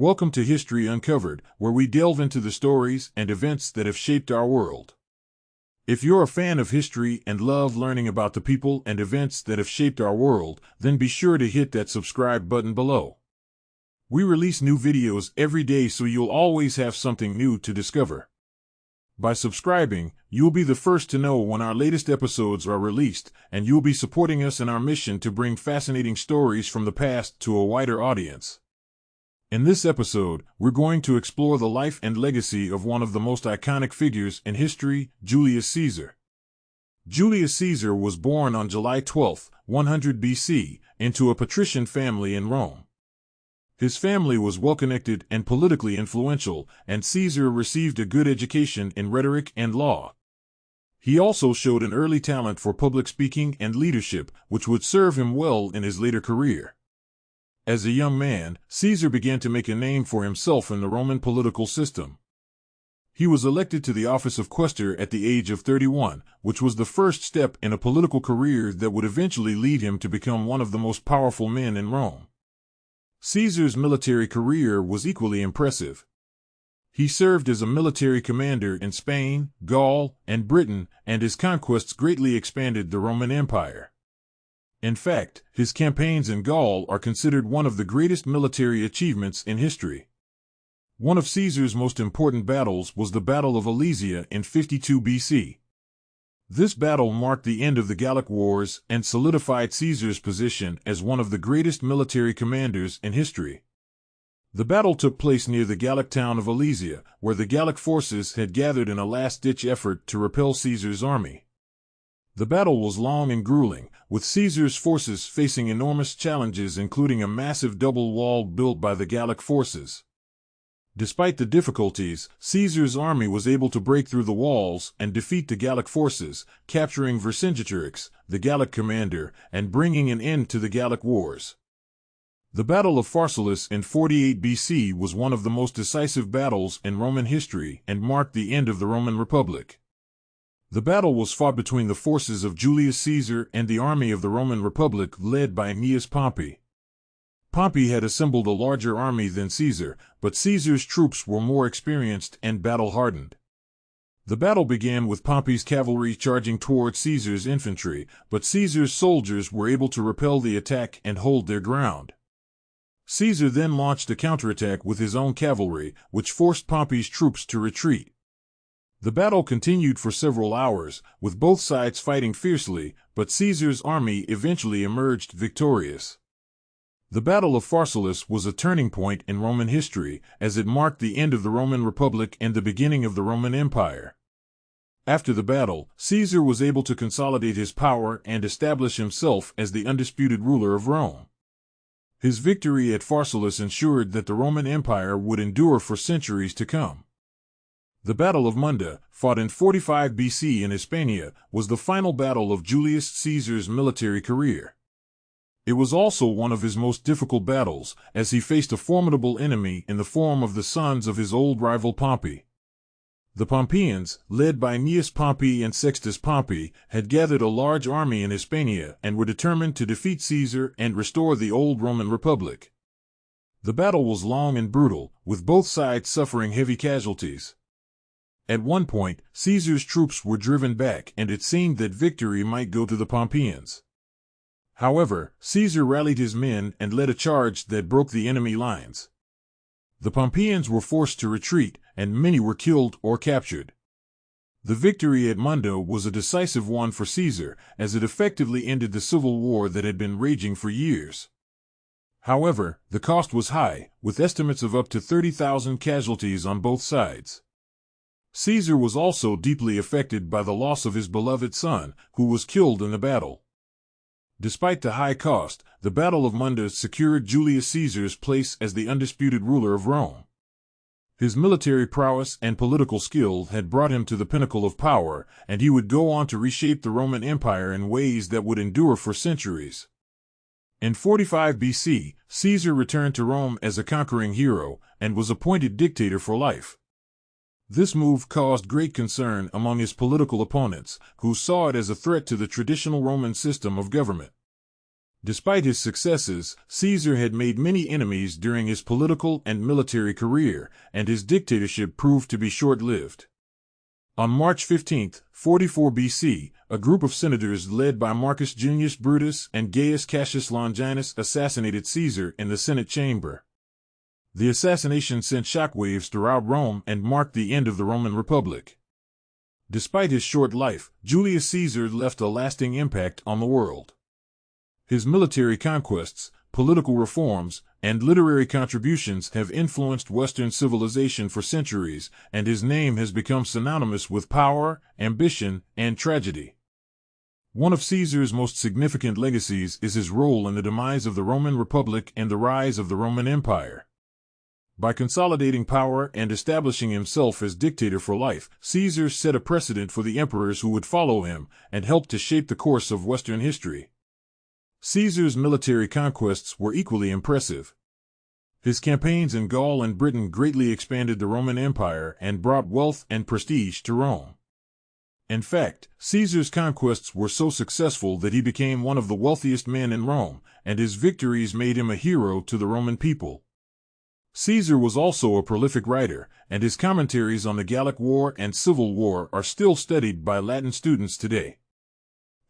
Welcome to History Uncovered, where we delve into the stories and events that have shaped our world. If you're a fan of history and love learning about the people and events that have shaped our world, then be sure to hit that subscribe button below. We release new videos every day, so you'll always have something new to discover. By subscribing, you'll be the first to know when our latest episodes are released, and you'll be supporting us in our mission to bring fascinating stories from the past to a wider audience. In this episode, we're going to explore the life and legacy of one of the most iconic figures in history, Julius Caesar. Julius Caesar was born on July 12, 100 BC, into a patrician family in Rome. His family was well-connected and politically influential, and Caesar received a good education in rhetoric and law. He also showed an early talent for public speaking and leadership, which would serve him well in his later career. As a young man, Caesar began to make a name for himself in the Roman political system. He was elected to the office of quaestor at the age of 31, which was the first step in a political career that would eventually lead him to become one of the most powerful men in Rome. Caesar's military career was equally impressive. He served as a military commander in Spain, Gaul, and Britain, and his conquests greatly expanded the Roman Empire. In fact, his campaigns in Gaul are considered one of the greatest military achievements in history. One of Caesar's most important battles was the Battle of Alesia in 52 BC. This battle marked the end of the Gallic Wars and solidified Caesar's position as one of the greatest military commanders in history. The battle took place near the Gallic town of Alesia, where the Gallic forces had gathered in a last-ditch effort to repel Caesar's army. The battle was long and grueling, with Caesar's forces facing enormous challenges, including a massive double wall built by the Gallic forces. Despite the difficulties, Caesar's army was able to break through the walls and defeat the Gallic forces, capturing Vercingetorix, the Gallic commander, and bringing an end to the Gallic Wars. The Battle of Pharsalus in 48 BC was one of the most decisive battles in Roman history and marked the end of the Roman Republic. The battle was fought between the forces of Julius Caesar and the army of the Roman Republic led by Gnaeus Pompey. Pompey had assembled a larger army than Caesar, but Caesar's troops were more experienced and battle-hardened. The battle began with Pompey's cavalry charging towards Caesar's infantry, but Caesar's soldiers were able to repel the attack and hold their ground. Caesar then launched a counterattack with his own cavalry, which forced Pompey's troops to retreat. The battle continued for several hours, with both sides fighting fiercely, but Caesar's army eventually emerged victorious. The Battle of Pharsalus was a turning point in Roman history, as it marked the end of the Roman Republic and the beginning of the Roman Empire. After the battle, Caesar was able to consolidate his power and establish himself as the undisputed ruler of Rome. His victory at Pharsalus ensured that the Roman Empire would endure for centuries to come. The Battle of Munda, fought in 45 BC in Hispania, was the final battle of Julius Caesar's military career. It was also one of his most difficult battles, as he faced a formidable enemy in the form of the sons of his old rival Pompey. The Pompeians, led by Gnaeus Pompey and Sextus Pompey, had gathered a large army in Hispania and were determined to defeat Caesar and restore the old Roman Republic. The battle was long and brutal, with both sides suffering heavy casualties. At one point, Caesar's troops were driven back, and it seemed that victory might go to the Pompeians. However, Caesar rallied his men and led a charge that broke the enemy lines. The Pompeians were forced to retreat, and many were killed or captured. The victory at Munda was a decisive one for Caesar, as it effectively ended the civil war that had been raging for years. However, the cost was high, with estimates of up to 30,000 casualties on both sides. Caesar was also deeply affected by the loss of his beloved son, who was killed in the battle. Despite the high cost, the Battle of Munda secured Julius Caesar's place as the undisputed ruler of Rome. His military prowess and political skill had brought him to the pinnacle of power, and he would go on to reshape the Roman Empire in ways that would endure for centuries. In 45 BC, Caesar returned to Rome as a conquering hero, and was appointed dictator for life. This move caused great concern among his political opponents, who saw it as a threat to the traditional Roman system of government. Despite his successes, Caesar had made many enemies during his political and military career, and his dictatorship proved to be short-lived. On March 15, 44 BC, a group of senators led by Marcus Junius Brutus and Gaius Cassius Longinus assassinated Caesar in the Senate chamber. The assassination sent shockwaves throughout Rome and marked the end of the Roman Republic. Despite his short life, Julius Caesar left a lasting impact on the world. His military conquests, political reforms, and literary contributions have influenced Western civilization for centuries, and his name has become synonymous with power, ambition, and tragedy. One of Caesar's most significant legacies is his role in the demise of the Roman Republic and the rise of the Roman Empire. By consolidating power and establishing himself as dictator for life, Caesar set a precedent for the emperors who would follow him and helped to shape the course of Western history. Caesar's military conquests were equally impressive. His campaigns in Gaul and Britain greatly expanded the Roman Empire and brought wealth and prestige to Rome. In fact, Caesar's conquests were so successful that he became one of the wealthiest men in Rome, and his victories made him a hero to the Roman people. Caesar was also a prolific writer, and his commentaries on the Gallic War and Civil War are still studied by Latin students today.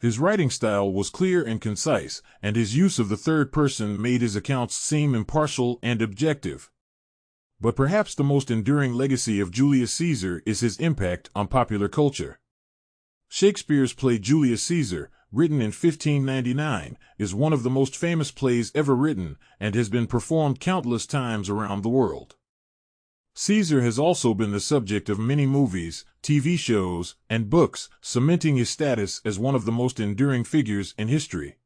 His writing style was clear and concise, and his use of the third person made his accounts seem impartial and objective. But perhaps the most enduring legacy of Julius Caesar is his impact on popular culture. Shakespeare's play Julius Caesar, written in 1599, is one of the most famous plays ever written and has been performed countless times around the world. Caesar has also been the subject of many movies, TV shows, and books, cementing his status as one of the most enduring figures in history.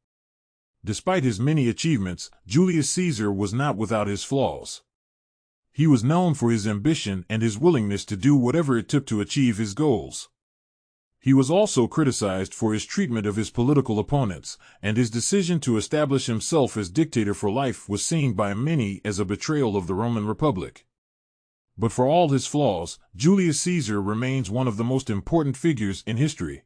Despite his many achievements, Julius Caesar was not without his flaws. He was known for his ambition and his willingness to do whatever it took to achieve his goals. He was also criticized for his treatment of his political opponents, and his decision to establish himself as dictator for life was seen by many as a betrayal of the Roman Republic. But for all his flaws, Julius Caesar remains one of the most important figures in history.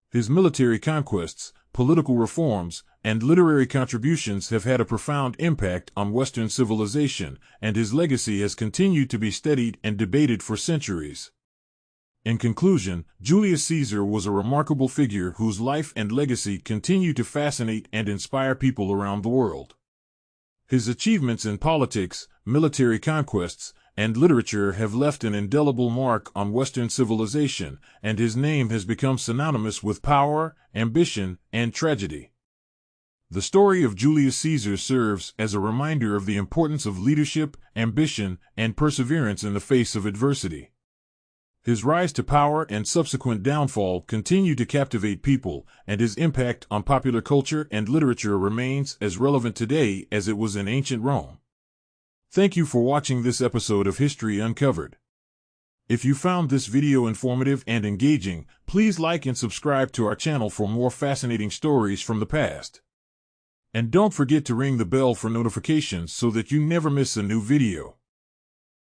His military conquests, political reforms, and literary contributions have had a profound impact on Western civilization, and his legacy has continued to be studied and debated for centuries. In conclusion, Julius Caesar was a remarkable figure whose life and legacy continue to fascinate and inspire people around the world. His achievements in politics, military conquests, and literature have left an indelible mark on Western civilization, and his name has become synonymous with power, ambition, and tragedy. The story of Julius Caesar serves as a reminder of the importance of leadership, ambition, and perseverance in the face of adversity. His rise to power and subsequent downfall continue to captivate people, and his impact on popular culture and literature remains as relevant today as it was in ancient Rome. Thank you for watching this episode of History Uncovered. If you found this video informative and engaging, please like and subscribe to our channel for more fascinating stories from the past. And don't forget to ring the bell for notifications so that you never miss a new video.